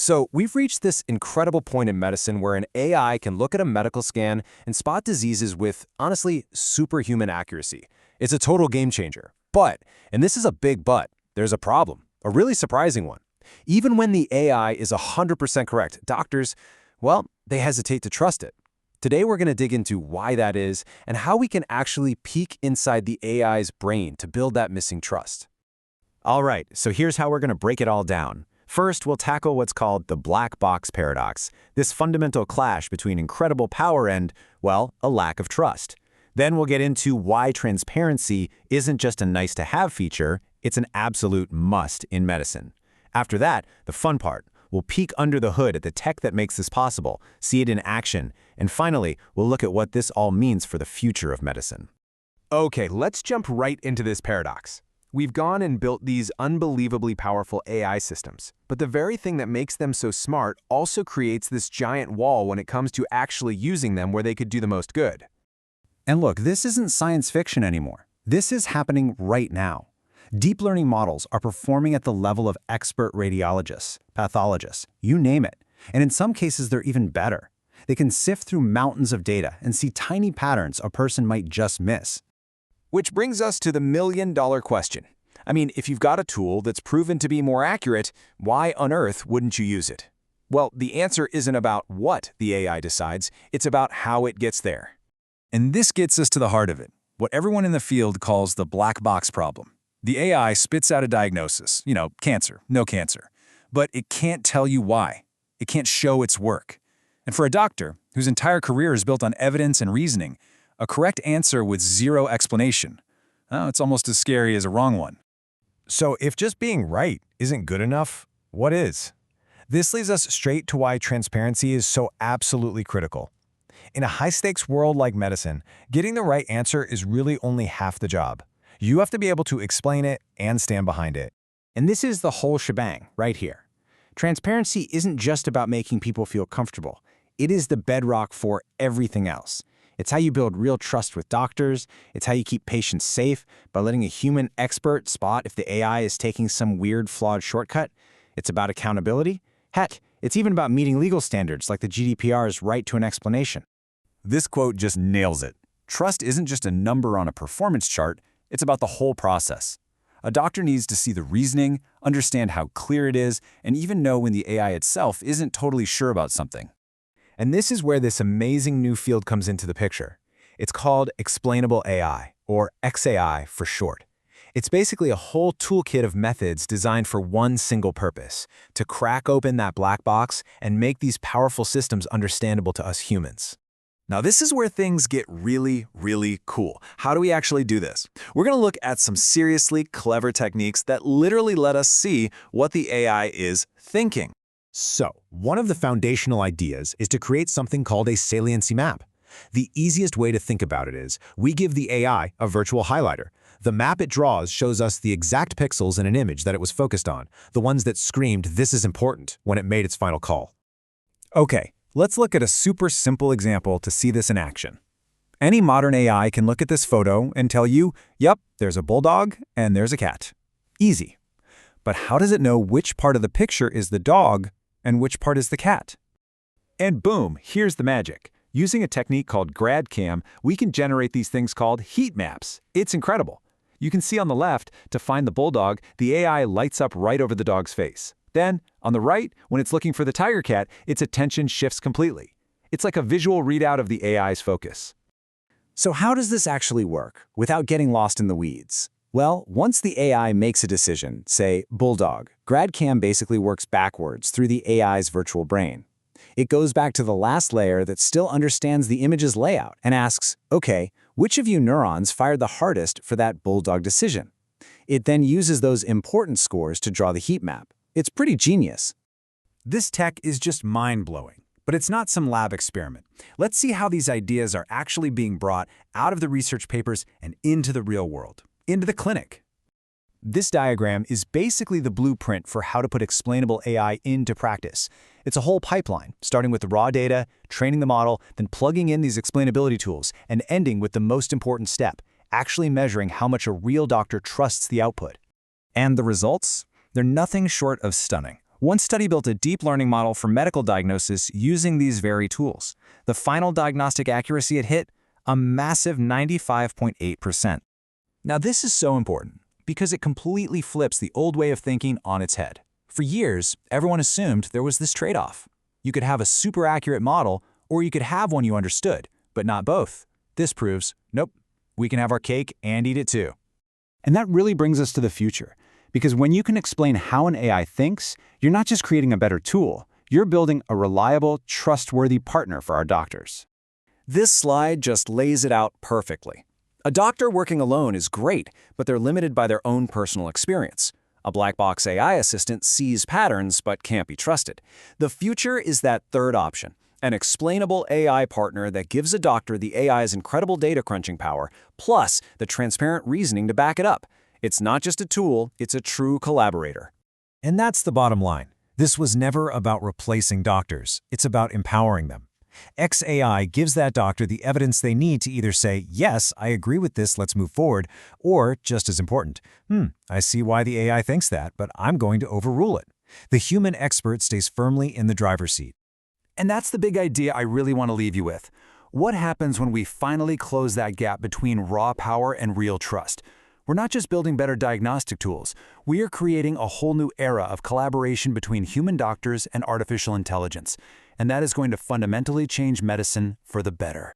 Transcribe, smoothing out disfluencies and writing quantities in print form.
So we've reached this incredible point in medicine where an AI can look at a medical scan and spot diseases with, honestly, superhuman accuracy. It's a total game changer. But, and this is a big but, there's a problem, a really surprising one. Even when the AI is 100% correct, doctors, well, they hesitate to trust it. Today we're going to dig into why that is and how we can actually peek inside the AI's brain to build that missing trust. All right, so here's how we're going to break it all down. First, we'll tackle what's called the black box paradox, this fundamental clash between incredible power and, well, a lack of trust. Then we'll get into why transparency isn't just a nice-to-have feature, it's an absolute must in medicine. After that, the fun part. We'll peek under the hood at the tech that makes this possible, see it in action, and finally, we'll look at what this all means for the future of medicine. Okay, let's jump right into this paradox. We've gone and built these unbelievably powerful AI systems, but the very thing that makes them so smart also creates this giant wall when it comes to actually using them where they could do the most good. And look, this isn't science fiction anymore. This is happening right now. Deep learning models are performing at the level of expert radiologists, pathologists, you name it. And in some cases, they're even better. They can sift through mountains of data and see tiny patterns a person might just miss. Which brings us to the million-dollar question. I mean, if you've got a tool that's proven to be more accurate, why on earth wouldn't you use it? Well, the answer isn't about what the AI decides, it's about how it gets there. And this gets us to the heart of it, what everyone in the field calls the black box problem. The AI spits out a diagnosis, cancer, no cancer, but it can't tell you why. It can't show its work. And for a doctor, whose entire career is built on evidence and reasoning, a correct answer with zero explanation, it's almost as scary as a wrong one. So if just being right isn't good enough, what is? This leads us straight to why transparency is so absolutely critical. In a high-stakes world like medicine, getting the right answer is really only half the job. You have to be able to explain it and stand behind it. And this is the whole shebang right here. Transparency isn't just about making people feel comfortable. It is the bedrock for everything else. It's how you build real trust with doctors. It's how you keep patients safe by letting a human expert spot if the AI is taking some weird, flawed shortcut. It's about accountability. Heck, it's even about meeting legal standards like the GDPR's right to an explanation. This quote just nails it. Trust isn't just a number on a performance chart, it's about the whole process. A doctor needs to see the reasoning, understand how clear it is, and even know when the AI itself isn't totally sure about something. And this is where this amazing new field comes into the picture. It's called explainable AI, or XAI for short. It's basically a whole toolkit of methods designed for one single purpose, to crack open that black box and make these powerful systems understandable to us humans. Now this is where things get really, really cool. How do we actually do this? We're going to look at some seriously clever techniques that literally let us see what the AI is thinking. So, one of the foundational ideas is to create something called a saliency map. The easiest way to think about it is, we give the AI a virtual highlighter. The map it draws shows us the exact pixels in an image that it was focused on, the ones that screamed, "This is important," when it made its final call. Okay, let's look at a super simple example to see this in action. Any modern AI can look at this photo and tell you, yep, there's a bulldog and there's a cat. Easy. But how does it know which part of the picture is the dog and which part is the cat? And boom, here's the magic. Using a technique called GradCam, we can generate these things called heat maps. It's incredible. You can see on the left, to find the bulldog, the AI lights up right over the dog's face. Then, on the right, when it's looking for the tiger cat, its attention shifts completely. It's like a visual readout of the AI's focus. So how does this actually work, without getting lost in the weeds? Well, once the AI makes a decision, say, bulldog, GradCam basically works backwards through the AI's virtual brain. It goes back to the last layer that still understands the image's layout and asks, okay, which of you neurons fired the hardest for that bulldog decision? It then uses those importance scores to draw the heat map. It's pretty genius. This tech is just mind-blowing, but it's not some lab experiment. Let's see how these ideas are actually being brought out of the research papers and into the real world, into the clinic. This diagram is basically the blueprint for how to put explainable AI into practice. It's a whole pipeline, starting with the raw data, training the model, then plugging in these explainability tools, and ending with the most important step, actually measuring how much a real doctor trusts the output. And the results? They're nothing short of stunning. One study built a deep learning model for medical diagnosis using these very tools. The final diagnostic accuracy it hit, a massive 95.8%. Now this is so important because it completely flips the old way of thinking on its head. For years, everyone assumed there was this trade-off. You could have a super accurate model, or you could have one you understood, but not both. This proves, nope, we can have our cake and eat it too. And that really brings us to the future. Because when you can explain how an AI thinks, you're not just creating a better tool, you're building a reliable, trustworthy partner for our doctors. This slide just lays it out perfectly. A doctor working alone is great, but they're limited by their own personal experience. A black box AI assistant sees patterns but can't be trusted. The future is that third option, an explainable AI partner that gives a doctor the AI's incredible data crunching power, plus the transparent reasoning to back it up. It's not just a tool, it's a true collaborator. And that's the bottom line. This was never about replacing doctors. It's about empowering them. XAI gives that doctor the evidence they need to either say, yes, I agree with this, let's move forward, or, just as important, I see why the AI thinks that, but I'm going to overrule it. The human expert stays firmly in the driver's seat. And that's the big idea I really want to leave you with. What happens when we finally close that gap between raw power and real trust? We're not just building better diagnostic tools, we are creating a whole new era of collaboration between human doctors and artificial intelligence. And that is going to fundamentally change medicine for the better.